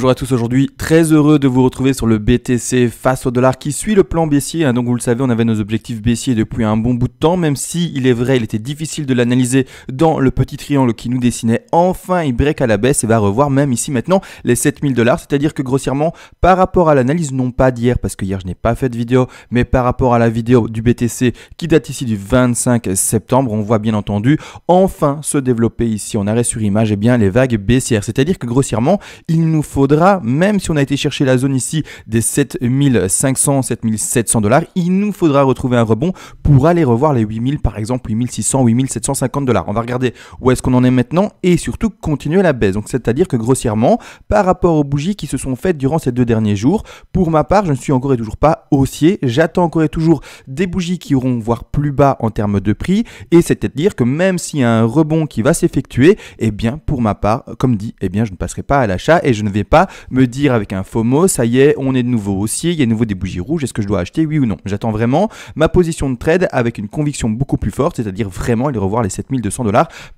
Bonjour à tous, aujourd'hui très heureux de vous retrouver sur le BTC face au dollar qui suit le plan baissier. Donc vous le savez, on avait nos objectifs baissiers depuis un bon bout de temps, même si il est vrai, il était difficile de l'analyser dans le petit triangle qui nous dessinait. Enfin, il break à la baisse et va revoir même ici maintenant les 7000 $. C'est-à-dire que grossièrement, par rapport à l'analyse, non pas d'hier, parce que hier je n'ai pas fait de vidéo, mais par rapport à la vidéo du BTC qui date ici du 25 septembre, on voit bien entendu enfin se développer ici en arrêt sur image et bien les vagues baissières. C'est-à-dire que grossièrement, il nous faudra, même si on a été chercher la zone ici des 7500, 7700 $, il nous faudra retrouver un rebond pour aller revoir les 8000 par exemple, 8600, 8750 $. On va regarder où est-ce qu'on en est maintenant et surtout continuer la baisse. Donc c'est-à-dire que grossièrement, par rapport aux bougies qui se sont faites durant ces 2 derniers jours, pour ma part, je ne suis encore et toujours pas haussier. J'attends encore et toujours des bougies qui iront voir plus bas en termes de prix et c'est-à-dire que même s'il y a un rebond qui va s'effectuer, eh bien pour ma part, comme dit, eh bien je ne passerai pas à l'achat et je ne vais pas me dire avec un FOMO, ça y est, on est de nouveau haussier, il y a de nouveau des bougies rouges, est-ce que je dois acheter, oui ou non? J'attends vraiment ma position de trade avec une conviction beaucoup plus forte, c'est-à-dire vraiment aller revoir les 7200 $,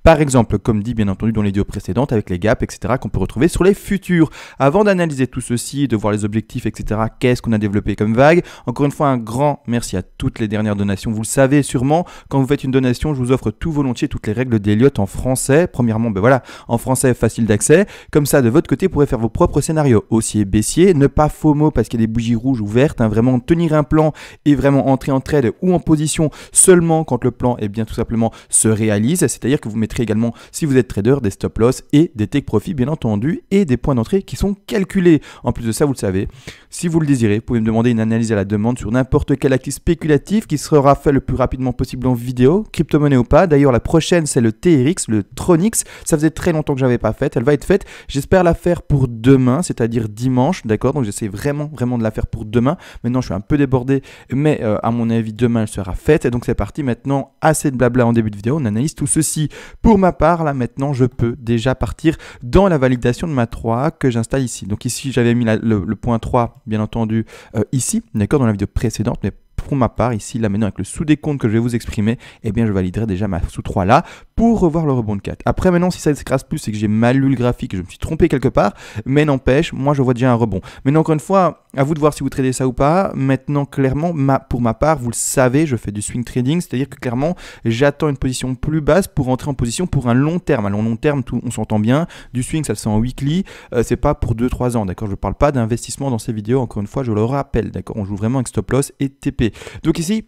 par exemple, comme dit bien entendu dans les vidéos précédentes, avec les gaps, etc., qu'on peut retrouver sur les futurs. Avant d'analyser tout ceci, de voir les objectifs, etc., qu'est-ce qu'on a développé comme vague? Encore une fois, un grand merci à toutes les dernières donations. Vous le savez sûrement, quand vous faites une donation, je vous offre tout volontiers toutes les règles d'Elliott en français. Premièrement, ben voilà, en français facile d'accès. Comme ça, de votre côté, vous pourrez faire vos propres scénarios haussier, baissier, ne pas FOMO parce qu'il y a des bougies rouges ou vertes, vraiment tenir un plan et vraiment entrer en trade ou en position seulement quand le plan bien tout simplement se réalise. C'est-à-dire que vous mettrez également, si vous êtes trader, des stop loss et des take profit bien entendu et des points d'entrée qui sont calculés. En plus de ça, vous le savez, si vous le désirez, vous pouvez me demander une analyse à la demande sur n'importe quel actif spéculatif qui sera fait le plus rapidement possible en vidéo, crypto-monnaie ou pas. D'ailleurs, la prochaine, c'est le TRX, le Tronix. Ça faisait très longtemps que j'avais pas faite. Elle va être faite. J'espère la faire pour demain, c'est-à-dire dimanche, d'accord? Donc j'essaie vraiment de la faire pour demain. Maintenant, je suis un peu débordé, mais à mon avis, demain, elle sera faite. Et donc c'est parti. Maintenant, assez de blabla en début de vidéo. On analyse tout ceci. Pour ma part, là maintenant, je peux déjà partir dans la validation de ma 3 que j'installe ici. Donc ici, j'avais mis le point 3, bien entendu, ici, d'accord, dans la vidéo précédente, mais pour ma part, ici, là maintenant, avec le sous-décompte que je vais vous exprimer, eh bien, je validerai déjà ma sous-3 là pour revoir le rebond de 4. Après, maintenant, si ça s'écrase plus, c'est que j'ai mal lu le graphique, je me suis trompé quelque part, mais n'empêche, moi, je vois déjà un rebond. Maintenant, encore une fois, à vous de voir si vous tradez ça ou pas. Maintenant, clairement, pour ma part, vous le savez, je fais du swing trading, c'est-à-dire que clairement, j'attends une position plus basse pour entrer en position pour un long terme. Alors, long terme, on s'entend bien. Du swing, ça se fait en weekly, c'est pas pour 2-3 ans, d'accord? Je ne parle pas d'investissement dans ces vidéos, encore une fois, je le rappelle, d'accord? On joue vraiment avec stop loss et TP. Donc ici,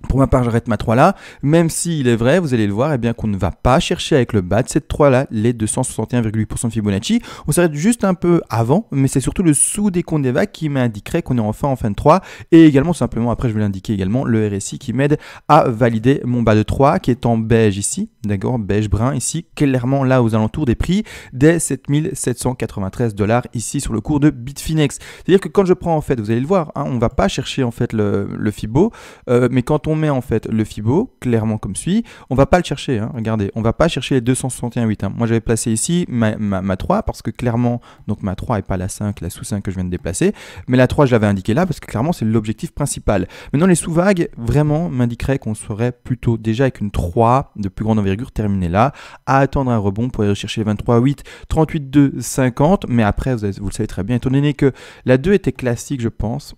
pour ma part, j'arrête ma 3 là, même s'il est vrai, vous allez le voir, eh bien qu'on ne va pas chercher avec le bas de cette 3 là, les 261,8% de Fibonacci. On s'arrête juste un peu avant, mais c'est surtout le sous-décompte des vagues qui m'indiquerait qu'on est enfin en fin de 3. Et également, simplement, après je vais l'indiquer également, le RSI qui m'aide à valider mon bas de 3, qui est en beige ici, d'accord, beige brun ici, clairement là aux alentours des prix des 7793 $ ici sur le cours de Bitfinex. C'est-à-dire que quand je prends en fait, vous allez le voir, hein, on ne va pas chercher en fait le Fibo, mais quand on met en fait le Fibo, clairement comme suit, on va pas le chercher, hein, regardez, on va pas chercher les 261,8. Hein. Moi j'avais placé ici ma 3 parce que clairement, donc ma 3 et pas la 5, la sous-5 que je viens de déplacer, mais la 3 je l'avais indiqué là parce que clairement c'est l'objectif principal. Maintenant les sous-vagues vraiment m'indiqueraient qu'on serait plutôt déjà avec une 3 de plus grande envergure terminée là, à attendre un rebond pour aller rechercher les 23,8, 38,2, 50, mais après vous le savez très bien, étant donné que la 2 était classique je pense,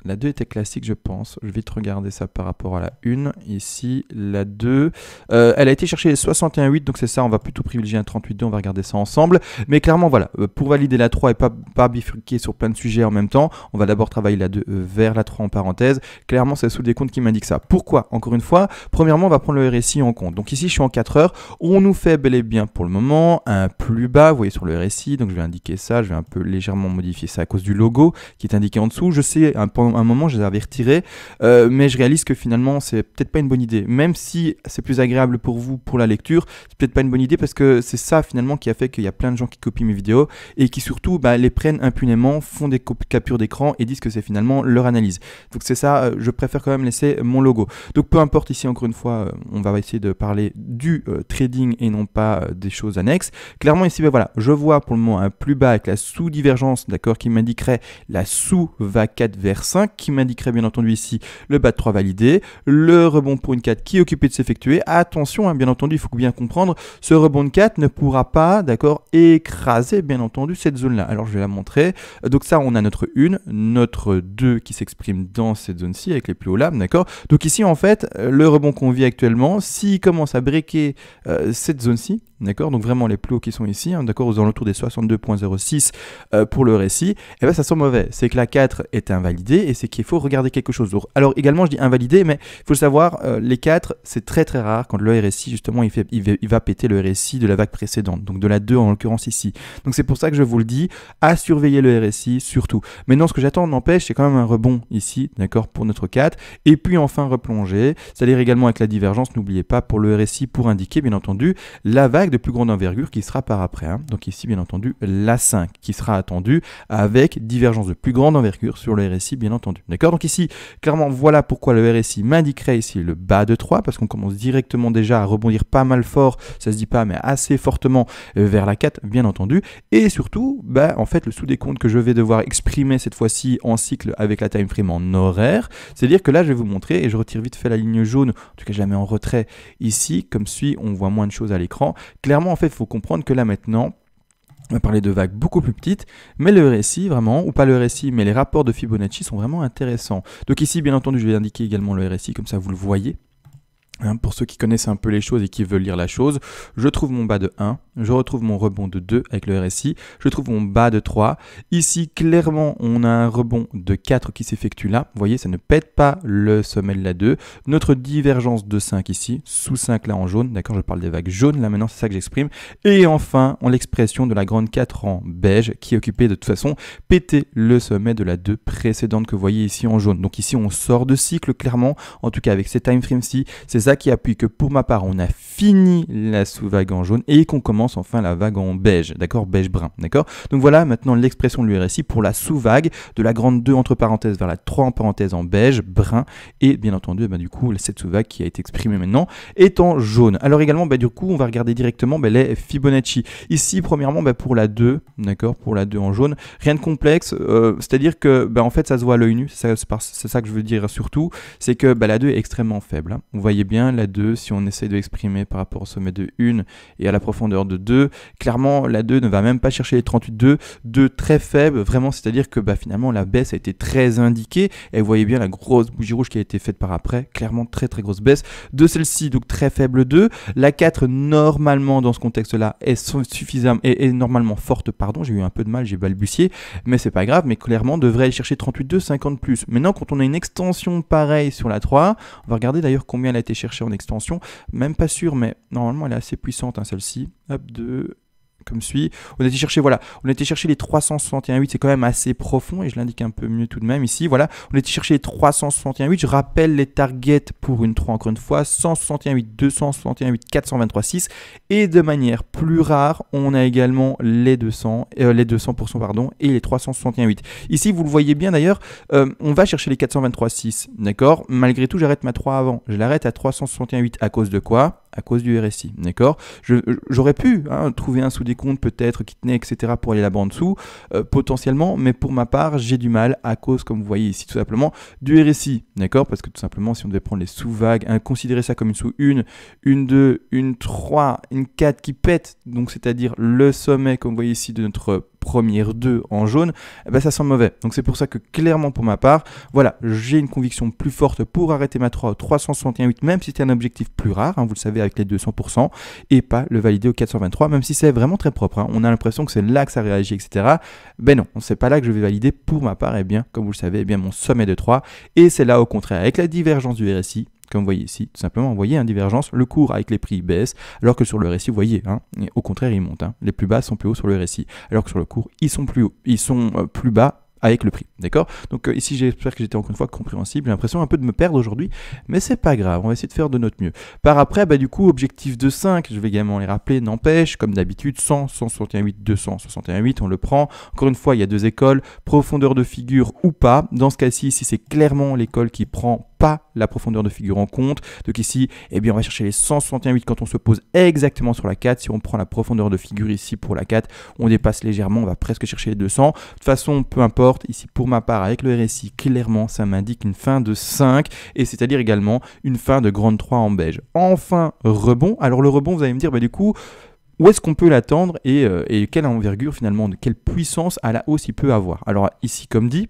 la 2 était classique, je pense. Je vais vite regarder ça par rapport à la 1. Ici, la 2. Elle a été chercher les 61,8, donc c'est ça. On va plutôt privilégier un 38,2. On va regarder ça ensemble. Mais clairement, voilà. Pour valider la 3 et pas bifurquer sur plein de sujets en même temps, on va d'abord travailler la 2 vers la 3 en parenthèse. Clairement, c'est sous décompte qui m'indique ça. Pourquoi? Encore une fois, premièrement, on va prendre le RSI en compte. Donc ici, je suis en 4 heures. On nous fait bel et bien pour le moment un plus bas. Vous voyez sur le RSI. Donc je vais indiquer ça. Je vais un peu légèrement modifier ça à cause du logo qui est indiqué en dessous. Je sais, pendant un moment, je les avais retirés, mais je réalise que finalement, c'est peut-être pas une bonne idée. Même si c'est plus agréable pour vous, pour la lecture, c'est peut-être pas une bonne idée parce que c'est ça finalement qui a fait qu'il y a plein de gens qui copient mes vidéos et qui surtout les prennent impunément, font des captures d'écran et disent que c'est finalement leur analyse. Donc c'est ça, je préfère quand même laisser mon logo. Donc peu importe ici, encore une fois, on va essayer de parler du trading et non pas des choses annexes. Clairement ici, voilà, je vois pour le moment un plus bas avec la sous-divergence, d'accord, qui m'indiquerait la sous-vague adverse 5 qui m'indiquerait bien entendu ici le bas de 3 validé, le rebond pour une 4 qui est occupé de s'effectuer. Attention, hein, bien entendu, il faut bien comprendre, ce rebond de 4 ne pourra pas, d'accord, écraser bien entendu cette zone-là. Alors je vais la montrer. Donc ça, on a notre 1, notre 2 qui s'exprime dans cette zone-ci avec les plus hauts lames, d'accord. Donc ici, en fait, le rebond qu'on vit actuellement, s'il commence à breaker cette zone-ci, d'accord, donc vraiment les plus hauts qui sont ici, hein, d'accord, aux alentours des 62,06 pour le RSI, et bien ça sent mauvais. C'est que la 4 est invalidée et c'est qu'il faut regarder quelque chose d'autre. Alors également, je dis invalidé, mais il faut le savoir, les 4, c'est très très rare quand le RSI, justement, il va péter le RSI de la vague précédente, donc de la 2 en l'occurrence ici. Donc c'est pour ça que je vous le dis, à surveiller le RSI surtout. Maintenant, ce que j'attends n'empêche, c'est quand même un rebond ici, d'accord, pour notre 4, et puis enfin replonger, c'est-à-dire également avec la divergence, n'oubliez pas, pour le RSI, pour indiquer, bien entendu, la vague de plus grande envergure qui sera par après. Hein. Donc ici, bien entendu, la 5 qui sera attendue avec divergence de plus grande envergure sur le RSI, bien entendu. D'accord. Donc ici, clairement, voilà pourquoi le RSI m'indiquerait ici le bas de 3, parce qu'on commence directement déjà à rebondir pas mal fort, ça se dit pas, mais assez fortement vers la 4, bien entendu. Et surtout, bah, en fait, le sous-décompte que je vais devoir exprimer cette fois-ci en cycle avec la time frame en horaire, c'est-à-dire que là, je vais vous montrer, et je retire vite fait la ligne jaune, en tout cas, je la mets en retrait ici, comme suit, on voit moins de choses à l'écran. Clairement, en fait, il faut comprendre que là, maintenant, on va parler de vagues beaucoup plus petites, mais le RSI vraiment, ou pas le RSI, mais les rapports de Fibonacci sont vraiment intéressants. Donc ici, bien entendu, je vais indiquer également le RSI, comme ça vous le voyez. Hein, pour ceux qui connaissent un peu les choses et qui veulent lire la chose, je trouve mon bas de 1, je retrouve mon rebond de 2 avec le RSI, je trouve mon bas de 3. Ici, clairement, on a un rebond de 4 qui s'effectue là. Vous voyez, ça ne pète pas le sommet de la 2. Notre divergence de 5 ici, sous 5 là en jaune, d'accord, je parle des vagues jaunes là maintenant, c'est ça que j'exprime. Et enfin, on l'expression de la grande 4 en beige qui est occupée de toute façon péter le sommet de la 2 précédente que vous voyez ici en jaune. Donc ici, on sort de cycle clairement, en tout cas avec ces time frames-ci, c'est ça qui appuie que pour ma part, on a fini la sous-vague en jaune et qu'on commence enfin la vague en beige, d'accord, beige-brun, d'accord. Donc voilà maintenant l'expression de l'URSI pour la sous-vague de la grande 2 entre parenthèses vers la 3 en parenthèse en beige, brun, et bien entendu, du coup, cette sous-vague qui a été exprimée maintenant est en jaune. Alors également, du coup, on va regarder directement les Fibonacci. Ici, premièrement, pour la 2, d'accord, pour la 2 en jaune, rien de complexe, c'est-à-dire que, en fait, ça se voit à l'œil nu, c'est ça que je veux dire surtout, c'est que la 2 est extrêmement faible, hein. Vous voyez bien la 2, si on essaie de l'exprimer par rapport au sommet de 1 et à la profondeur de 2, clairement la 2 ne va même pas chercher les 38,2, 2 très faible, vraiment, c'est-à-dire que finalement la baisse a été très indiquée, et vous voyez bien la grosse bougie rouge qui a été faite par après, clairement très très grosse baisse de celle-ci, donc très faible 2, la 4 normalement dans ce contexte-là est suffisamment, est normalement forte, pardon, j'ai eu un peu de mal, j'ai balbutié, mais c'est pas grave, mais clairement devrait aller chercher 38,2, 50 plus. Maintenant, quand on a une extension pareille sur la 3, on va regarder d'ailleurs combien elle a été cherchée en extension, même pas sûr, mais normalement elle est assez puissante, hein, celle-ci. Hop, 2, comme suit. On a été chercher, voilà, on a été chercher les 361,8, c'est quand même assez profond, et je l'indique un peu mieux tout de même ici, voilà, on a été chercher les 361,8, je rappelle les targets pour une 3 encore une fois, 161,8, 261,8, 423,6, et de manière plus rare, on a également les 200%, pardon, et les 361,8. Ici, vous le voyez bien d'ailleurs, on va chercher les 423,6, d'accord, malgré tout, j'arrête ma 3 avant, je l'arrête à 361,8 à cause de quoi? À cause du RSI, d'accord. J'aurais pu trouver un sous-décompte peut-être qui tenait, etc. pour aller là-bas en dessous, potentiellement, mais pour ma part, j'ai du mal à cause, comme vous voyez ici, tout simplement, du RSI, d'accord. Parce que tout simplement, si on devait prendre les sous-vagues, considérer ça comme une sous-1, une 2, une 3, une 4 qui pète, donc c'est-à-dire le sommet, comme vous voyez ici, de notre première 2 en jaune, ça sent mauvais. Donc c'est pour ça que clairement pour ma part, voilà, j'ai une conviction plus forte pour arrêter ma 3 au 361,8, même si c'était un objectif plus rare, vous le savez, avec les 200%, et pas le valider au 423, même si c'est vraiment très propre. On a l'impression que c'est là que ça réagit, etc. Ben non, c'est pas là que je vais valider pour ma part, et bien, comme vous le savez, mon sommet de 3, et c'est là au contraire, avec la divergence du RSI, comme vous voyez ici, tout simplement, vous voyez, divergence, le cours avec les prix baisse, alors que sur le RSI, vous voyez, au contraire, il monte. Les plus bas sont plus hauts sur le RSI, alors que sur le cours, ils sont plus hauts, ils sont plus bas avec le prix, d'accord. Donc ici, j'espère que j'étais encore une fois compréhensible. J'ai l'impression un peu de me perdre aujourd'hui, mais c'est pas grave, on va essayer de faire de notre mieux. Par après, du coup, objectif de 5, je vais également les rappeler, n'empêche, comme d'habitude, 100, 161,8, 261,8, on le prend. Encore une fois, il y a deux écoles, profondeur de figure ou pas. Dans ce cas-ci, ici, c'est clairement l'école qui prend pas la profondeur de figure en compte. Donc ici, eh bien, on va chercher les 161,8 quand on se pose exactement sur la 4. Si on prend la profondeur de figure ici pour la 4, on dépasse légèrement, on va presque chercher les 200. De toute façon, peu importe, ici pour ma part, avec le RSI, clairement, ça m'indique une fin de 5, et c'est-à-dire également une fin de grande 3 en beige. Enfin, rebond. Alors le rebond, vous allez me dire, bah, du coup, où est-ce qu'on peut l'attendre et quelle envergure finalement, quelle puissance à la hausse il peut avoir. Alors ici, comme dit,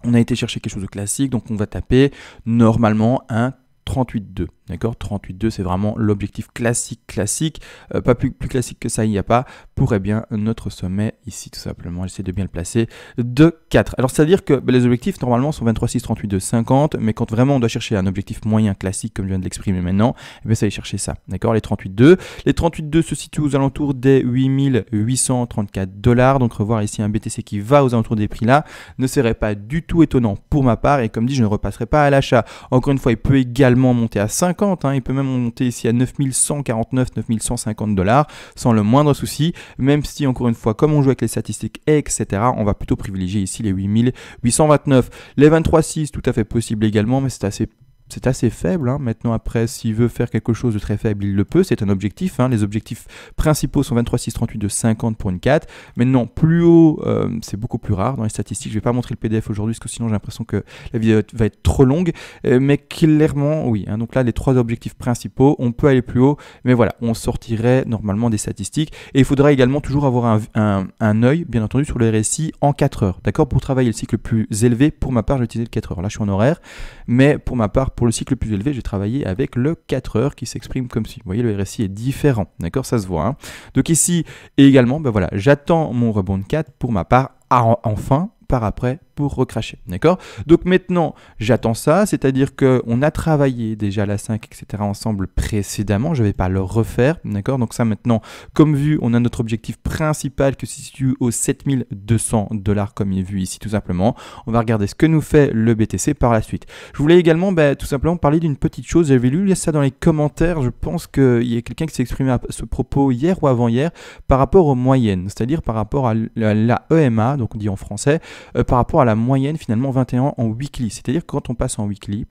on a été chercher quelque chose de classique, donc on va taper normalement un 38,2. D'accord, 38,2 c'est vraiment l'objectif classique, pas plus classique que ça, il n'y a pas, pour bien notre sommet ici tout simplement, j'essaie de bien le placer, de 4. Alors c'est-à-dire que les objectifs normalement sont 23,6, 38,2, 50, mais quand vraiment on doit chercher un objectif moyen classique comme je viens de l'exprimer maintenant, ça va chercher ça, d'accord, les 38,2. Les 38,2 se situent aux alentours des 8 834 $, donc revoir ici un BTC qui va aux alentours des prix là, ne serait pas du tout étonnant pour ma part, et comme dit je ne repasserai pas à l'achat. Encore une fois, il peut également monter à 50, il peut même monter ici à 9149, 9150 $, sans le moindre souci, même si encore une fois, comme on joue avec les statistiques, etc., on va plutôt privilégier ici les 8829. Les 23,6, tout à fait possible également, mais c'est assez faible. Maintenant, après, s'il veut faire quelque chose de très faible, il le peut. C'est un objectif. Les objectifs principaux sont 23,6, 38,2, 50 pour une 4. Maintenant, plus haut, c'est beaucoup plus rare dans les statistiques. Je ne vais pas montrer le PDF aujourd'hui, parce que sinon, j'ai l'impression que la vidéo va être trop longue. Mais clairement, oui. Donc là, les 3 objectifs principaux, on peut aller plus haut. Mais voilà, on sortirait normalement des statistiques. Et il faudra également toujours avoir un œil, bien entendu, sur le RSI en 4 heures. D'accord, pour travailler le cycle plus élevé, pour ma part, j'ai utilisé le 4 heures. Là, je suis en horaire. Mais pour ma part, pour le cycle plus élevé, j'ai travaillé avec le 4 heures qui s'exprime comme si. Vous voyez, le RSI est différent. D'accord, ça se voit. Donc ici, et également, voilà, j'attends mon rebond de 4 pour ma part, enfin, par après, pour recracher, d'accord? Donc maintenant, j'attends ça, c'est-à-dire qu'on a travaillé déjà la 5, etc. ensemble précédemment, je ne vais pas le refaire, d'accord? Donc ça maintenant, comme vu, on a notre objectif principal qui se situe aux 7200 $, comme il est vu ici tout simplement. On va regarder ce que nous fait le BTC par la suite. Je voulais également tout simplement parler d'une petite chose, j'avais lu ça dans les commentaires, je pense qu'il y a quelqu'un qui s'est exprimé à ce propos hier ou avant-hier, par rapport aux moyennes, c'est-à-dire par rapport à la EMA, donc on dit en français, par rapport à la moyenne finalement 21 en weekly, c'est-à-dire que quand on passe en weekly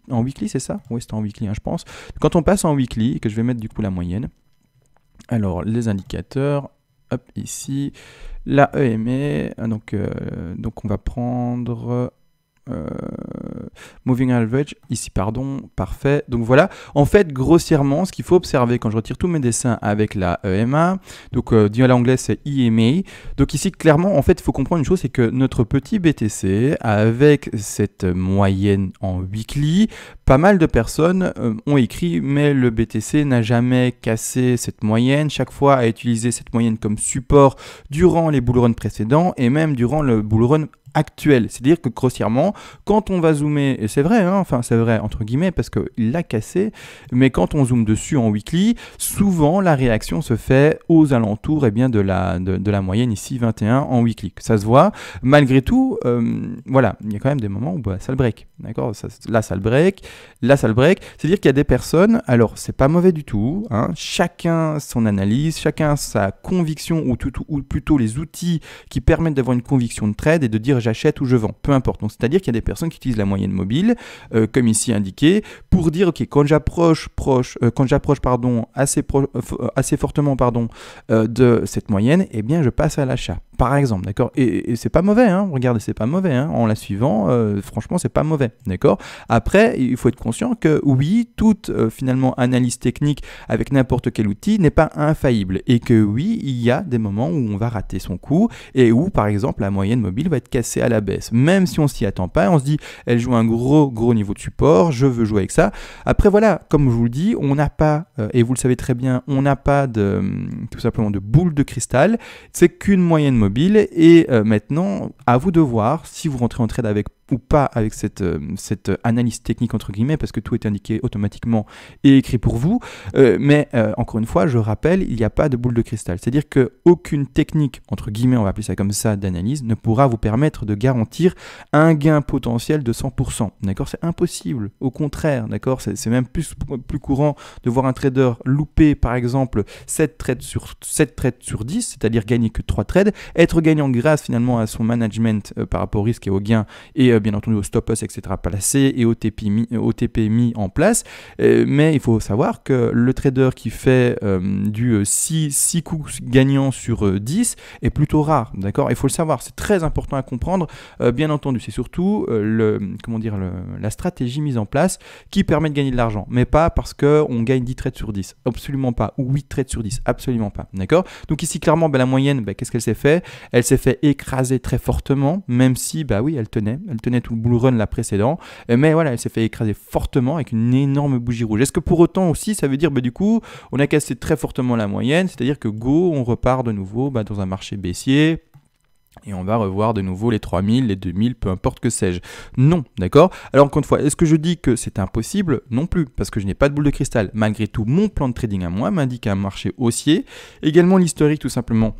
c'est ça? Oui, c'était en weekly, je pense. Quand on passe en weekly, et que je vais mettre du coup la moyenne, alors les indicateurs, hop, ici, la EMA, donc on va prendre... moving average, ici pardon, parfait. Donc voilà, en fait grossièrement ce qu'il faut observer quand je retire tous mes dessins avec la EMA, donc dit à l'anglais c'est EMA, donc ici clairement en fait il faut comprendre une chose, c'est que notre petit BTC avec cette moyenne en weekly, pas mal de personnes ont écrit mais le BTC n'a jamais cassé cette moyenne, chaque fois a utilisé cette moyenne comme support durant les bull runs précédents et même durant le bull run actuel, c'est-à-dire que grossièrement, quand on va zoomer, et c'est vrai, enfin c'est vrai entre guillemets parce qu'il l'a cassé, mais quand on zoome dessus en weekly, souvent la réaction se fait aux alentours de la moyenne ici 21 en weekly, ça se voit. Malgré tout, voilà, il y a quand même des moments où ça le break, d'accord, là ça le break, c'est-à-dire qu'il y a des personnes, alors c'est pas mauvais du tout, chacun son analyse, chacun sa conviction ou plutôt les outils qui permettent d'avoir une conviction de trade et de dire j'achète ou je vends, peu importe. Donc c'est-à-dire qu'il y a des personnes qui utilisent la moyenne mobile, comme ici indiqué, pour dire ok, quand j'approche assez fortement de cette moyenne, eh bien je passe à l'achat. Par exemple, d'accord, et c'est pas mauvais, regardez, c'est pas mauvais, en la suivant, franchement, c'est pas mauvais, d'accord. Après, il faut être conscient que oui, toute finalement analyse technique avec n'importe quel outil n'est pas infaillible, et que oui, il y a des moments où on va rater son coup, et où, par exemple, la moyenne mobile va être cassée à la baisse, même si on s'y attend pas, on se dit, elle joue un gros niveau de support, je veux jouer avec ça. Après, voilà, comme je vous le dis, on n'a pas, et vous le savez très bien, on n'a pas tout simplement de boule de cristal, c'est qu'une moyenne mobile. Et maintenant, à vous de voir si vous rentrez en trade avec ou pas avec cette analyse technique entre guillemets, parce que tout est indiqué automatiquement et écrit pour vous, mais encore une fois, je rappelle, il n'y a pas de boule de cristal, c'est-à-dire qu'aucune technique, entre guillemets, on va appeler ça comme ça, d'analyse, ne pourra vous permettre de garantir un gain potentiel de 100%, d'accord, c'est impossible, au contraire, d'accord, c'est même plus courant de voir un trader louper, par exemple, 7 trades sur 10, c'est-à-dire gagner que 3 trades, être gagnant grâce finalement à son management par rapport au risque et au gain, et bien entendu au stop loss, etc. placé et au TP mis en place. Mais il faut savoir que le trader qui fait du 6 coups gagnants sur 10 est plutôt rare, d'accord? Il faut le savoir, c'est très important à comprendre, bien entendu. C'est surtout la stratégie mise en place qui permet de gagner de l'argent, mais pas parce qu'on gagne 10 trades sur 10, absolument pas, ou 8 trades sur 10, absolument pas, d'accord? Donc ici, clairement, la moyenne, qu'est-ce qu'elle s'est fait? Elle s'est fait écraser très fortement, même si, oui, elle tenait tout le bull run là précédent, mais voilà, elle s'est fait écraser fortement avec une énorme bougie rouge. Est-ce que pour autant aussi, ça veut dire, du coup, on a cassé très fortement la moyenne, c'est-à-dire que go, on repart de nouveau dans un marché baissier, et on va revoir de nouveau les 3000, les 2000, peu importe que sais-je. Non, d'accord? Alors encore une fois, est-ce que je dis que c'est impossible? Non plus, parce que je n'ai pas de boule de cristal. Malgré tout, mon plan de trading à moi m'indique un marché haussier. Également l'historique tout simplement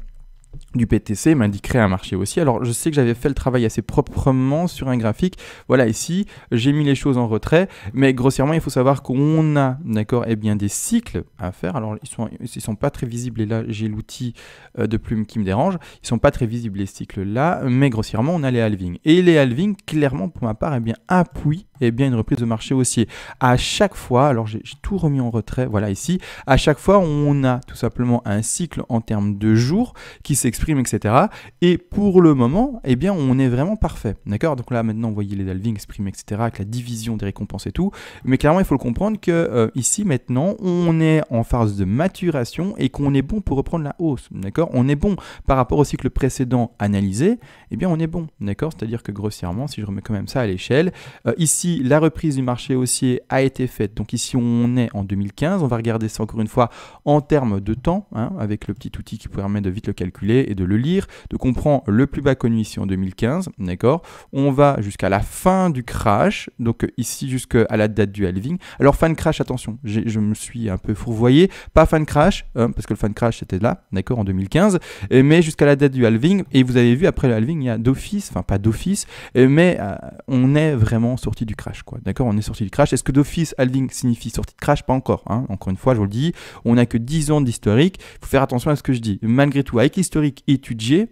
du BTC m'indiquerait un marché haussier. Alors je sais que j'avais fait le travail assez proprement sur un graphique. Voilà, ici j'ai mis les choses en retrait, mais grossièrement il faut savoir qu'on a, d'accord, des cycles à faire. Alors ils sont pas très visibles, et là j'ai l'outil de plume qui me dérange. Ils sont pas très visibles les cycles là, mais grossièrement on a les halvings. Et les halvings, clairement pour ma part, appuient une reprise de marché haussier. À chaque fois, alors j'ai tout remis en retrait, voilà ici, à chaque fois on a tout simplement un cycle en termes de jours qui s'exprime, etc. Et pour le moment, on est vraiment parfait, d'accord? Donc là maintenant, vous voyez les halvings exprimer, etc. avec la division des récompenses et tout. Mais clairement, il faut le comprendre que ici maintenant, on est en phase de maturation et qu'on est bon pour reprendre la hausse, d'accord? On est bon par rapport au cycle précédent analysé, on est bon, d'accord? C'est-à-dire que grossièrement, si je remets quand même ça à l'échelle, ici la reprise du marché haussier a été faite. Donc ici on est en 2015. On va regarder ça encore une fois en termes de temps, avec le petit outil qui permet de vite le calculer et de le lire. Donc on prend le plus bas connu ici en 2015, d'accord? On va jusqu'à la fin du crash, donc ici jusqu'à la date du halving. Alors fin de crash, attention, je me suis un peu fourvoyé, pas fin de crash, parce que le fin de crash c'était là, d'accord, en 2015, mais jusqu'à la date du halving. Et vous avez vu après le halving, il y a d'office, enfin pas d'office, mais on est vraiment sorti du crash, quoi, d'accord? On est sorti du crash. Est-ce que d'office halving signifie sortie de crash? Pas encore, encore une fois, je vous le dis, on n'a que 10 ans d'historique. Il faut faire attention à ce que je dis. Malgré tout, avec l'historique étudié,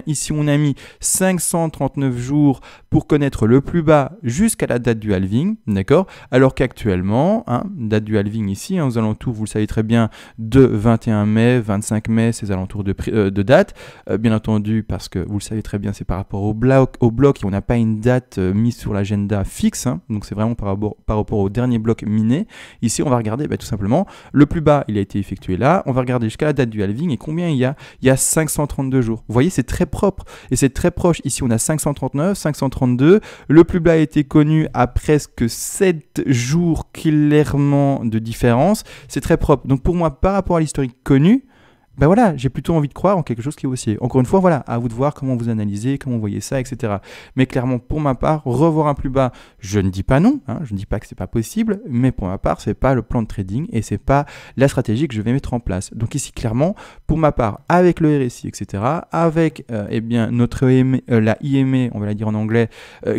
ici on a mis 539 jours pour connaître le plus bas jusqu'à la date du halving, d'accord? Alors qu'actuellement, date du halving ici, aux alentours, vous le savez très bien, de 21 mai, 25 mai, ces alentours de date, bien entendu, parce que vous le savez très bien, c'est par rapport au bloc et on n'a pas une date mise sur l'agenda fixe, donc c'est vraiment par rapport au dernier bloc miné. Ici, on va regarder tout simplement, le plus bas, il a été effectué là, on va regarder jusqu'à la date du halving et combien il y a? Il y a 532 jours. Vous voyez, c'est très propre et c'est très proche. Ici, on a 539, 532. Le plus bas a été connu à presque 7 jours clairement de différence. C'est très propre. Donc pour moi, par rapport à l'historique connu, voilà, j'ai plutôt envie de croire en quelque chose qui est haussier. Encore une fois, voilà, à vous de voir comment vous analysez, comment vous voyez ça, etc. Mais clairement, pour ma part, revoir un plus bas, je ne dis pas non, je ne dis pas que c'est pas possible, mais pour ma part, c'est pas le plan de trading et c'est pas la stratégie que je vais mettre en place. Donc ici, clairement, pour ma part, avec le RSI, etc., avec notre la IMA, on va la dire en anglais,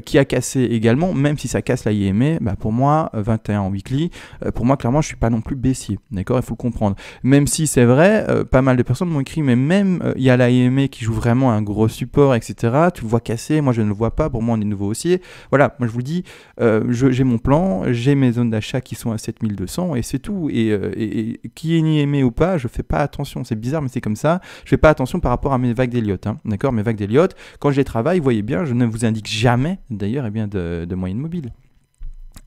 qui a cassé également, même si ça casse la IMA, pour moi, 21 en weekly, pour moi, clairement, je suis pas non plus baissier, d'accord? Il faut le comprendre. Même si c'est vrai, pas mal de personnes m'ont écrit, mais même il y a la IMA qui joue vraiment un gros support, etc. Tu le vois casser, moi je ne le vois pas, pour moi on est nouveau haussier. Voilà, moi je vous dis, j'ai mon plan, j'ai mes zones d'achat qui sont à 7200 et c'est tout. Et qui est une IMA ou pas, je fais pas attention, c'est bizarre mais c'est comme ça. Je fais pas attention par rapport à mes vagues d'Elliott, d'accord? Mes vagues d'Elliott, quand je les travaille, vous voyez bien, je ne vous indique jamais d'ailleurs de moyenne mobile.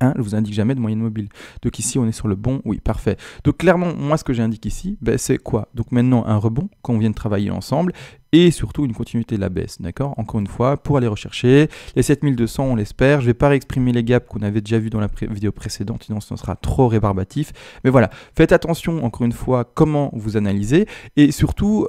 Je vous indique jamais de moyenne mobile. Donc ici, on est sur le bon. Oui, parfait. Donc clairement, moi, ce que j'indique ici, c'est quoi? Donc maintenant, un rebond qu'on vient de travailler ensemble et surtout une continuité de la baisse, d'accord? Encore une fois, pour aller rechercher les 7200, on l'espère. Je ne vais pas réexprimer les gaps qu'on avait déjà vu dans la vidéo précédente, sinon ce sera trop rébarbatif. Mais voilà, faites attention, encore une fois, comment vous analysez. Et surtout,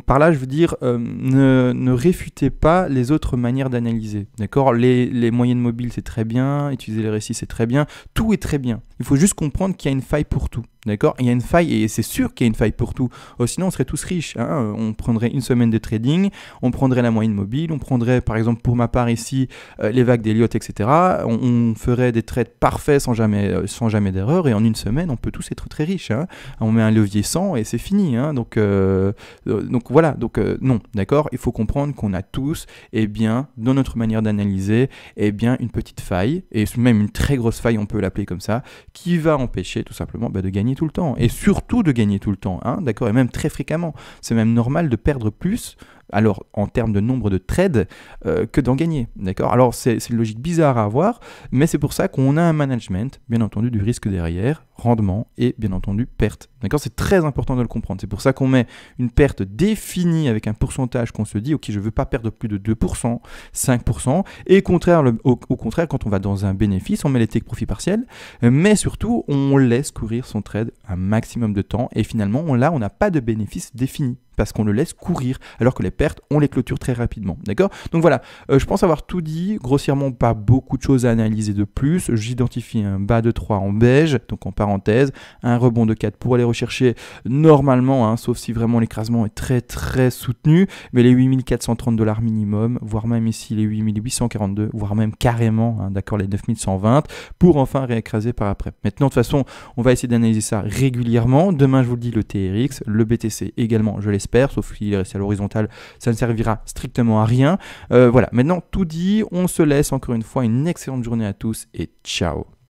par là, je veux dire, ne réfutez pas les autres manières d'analyser, d'accord? Les moyennes mobiles, c'est très bien. Utiliser les récits, c'est très bien. Tout est très bien. Il faut juste comprendre qu'il y a une faille pour tout. D'accord? Il y a une faille et c'est sûr qu'il y a une faille pour tout. Sinon, on serait tous riches. Hein. On prendrait une semaine de trading, on prendrait la moyenne mobile, on prendrait, par exemple, pour ma part ici, les vagues d'Elliott, etc. On ferait des trades parfaits sans jamais d'erreur et en une semaine, on peut tous être très riches. Hein. On met un levier 100 et c'est fini. Hein. Donc voilà. Donc non, d'accord? Il faut comprendre qu'on a tous, dans notre manière d'analyser, une petite faille et même une très grosse faille, on peut l'appeler comme ça, qui va empêcher tout simplement de gagner tout le temps et surtout de gagner tout le temps, hein, d'accord, et même très fréquemment. C'est même normal de perdre plus, alors en termes de nombre de trades, que d'en gagner, d'accord. Alors c'est une logique bizarre à avoir, mais c'est pour ça qu'on a un management, bien entendu, du risque derrière, rendement et bien entendu perte, d'accord. C'est très important de le comprendre. C'est pour ça qu'on met une perte définie avec un pourcentage qu'on se dit, ok, je veux pas perdre plus de 2%, 5%, et au contraire, quand on va dans un bénéfice, on met les take profits partiels, mais surtout, on laisse courir son trade un maximum de temps, et finalement, là, on n'a pas de bénéfice défini, parce qu'on le laisse courir, alors que les pertes, on les clôture très rapidement, d'accord. Donc voilà, je pense avoir tout dit, grossièrement pas beaucoup de choses à analyser de plus. J'identifie un bas de 3 en beige, donc en parenthèse, un rebond de 4 pour aller rechercher normalement, hein, sauf si vraiment l'écrasement est très très soutenu, mais les 8430 $ minimum, voire même ici les 8842, voire même carrément, hein, d'accord, les 9120, pour enfin réécraser par après. Maintenant, de toute façon, on va essayer d'analyser ça régulièrement. Demain, je vous le dis, le TRX, le BTC également, je l'espère, sauf qu'il est resté à l'horizontale, ça ne servira strictement à rien. Voilà, maintenant tout dit, on se laisse encore une fois, une excellente journée à tous et ciao.